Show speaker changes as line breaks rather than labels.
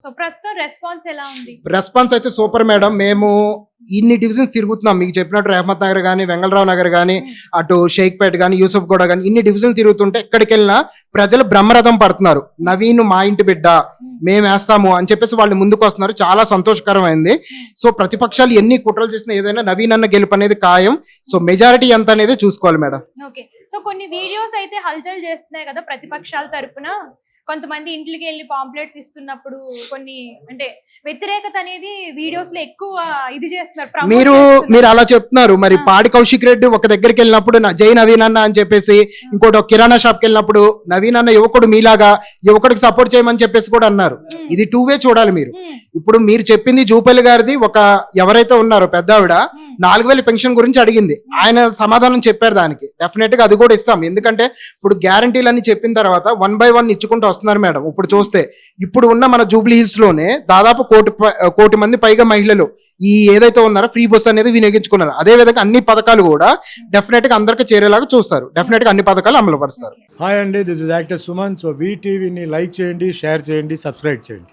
So ప్రస్తుతం response ఎలా ఉంది?
రెస్పాన్స్ అయితే సూపర్ మేడం. మేము ఇన్ని డివిజన్స్ తిరుగుతున్నాం, మీకు చెప్పినట్టు రెహమత్ నగర్ కానీ, వెంగళరావు నగర్ కానీ, అటు షేక్పేట్ కానీ, యూసఫ్ గూడ కానీ, ఇన్ని డివిజన్లు తిరుగుతుంటే ఎక్కడికి వెళ్ళినా ప్రజలు బ్రహ్మరథం పడుతున్నారు. నవీన్ మా ఇంటి బిడ్డ, మేము వేస్తాము అని చెప్పేసి వాళ్ళు ముందుకు వస్తున్నారు. చాలా సంతోషకరమైంది. సో ప్రతిపక్షాలు ఎన్ని కుట్రలు చేసినా ఏదైనా నవీన్ అన్న గెలుపు అనేది ఖాయం. సో మెజారిటీ ఎంత అనేది చూసుకోవాలి మేడం.
ఓకే, సో కొన్ని వీడియోస్ అయితే హల్చల్ చేస్తున్నాయి కదా ప్రతిపక్షాల తరపున. కొంతమంది ఇంట్లోకి వెళ్ళి పాంప్లెట్స్ ఇస్తున్నప్పుడు కొన్ని అంటే వ్యతిరేకత అనేది వీడియోస్ లో ఎక్కువ ఇది చేస్తున్నారు, promote
మీరు
చేస్తున్నారు.
మీరు అలా చెప్తున్నారు. మరి పాడి కౌశిక్ రెడ్డి ఒక దగ్గరికి వెళ్ళినప్పుడు జై నవీన్ అన్న అని చెప్పేసి, ఇంకోటి ఒక కిరాణా షాప్కి వెళ్ళినప్పుడు నవీన్ అన్న యువకుడు మీలాగా యువకుడికి సపోర్ట్ చేయమని చెప్పేసి కూడా అన్నారు. ఇది టూ వే చూడాలి మీరు. ఇప్పుడు మీరు చెప్పింది జూపల్లి గారిది, ఒక ఎవరైతే ఉన్నారో పెద్ద ఆవిడ 4000 పెన్షన్ గురించి అడిగింది, ఆయన సమాధానం చెప్పారు. దానికి డెఫినెట్ గా అది కూడా ఇస్తాం. ఎందుకంటే ఇప్పుడు గ్యారంటీలు అన్ని చెప్పిన తర్వాత 1 by 1 ఇచ్చుకుంటూ వస్తున్నారు మేడం. ఇప్పుడు చూస్తే ఇప్పుడు ఉన్న మన జూబ్లీ హిల్స్ లోనే దాదాపు కోటి మంది పైగా మహిళలు ఈ ఏదైతే ఉన్నారో ఫ్రీ బస్ అనేది వినియోగించుకున్నారు. అదే విధంగా అన్ని పథకాలు కూడా డెఫినెట్ గా అందరికి చేరేలాగా చూస్తారు. డెఫినెట్ గా అన్ని పథకాలు అమలు పరుస్తారు.
హాయ్ అండి, this is actor Suman. So వీటీవీని లైక్ చేయండి, షేర్ చేయండి, సబ్స్క్రైబ్ చేయండి.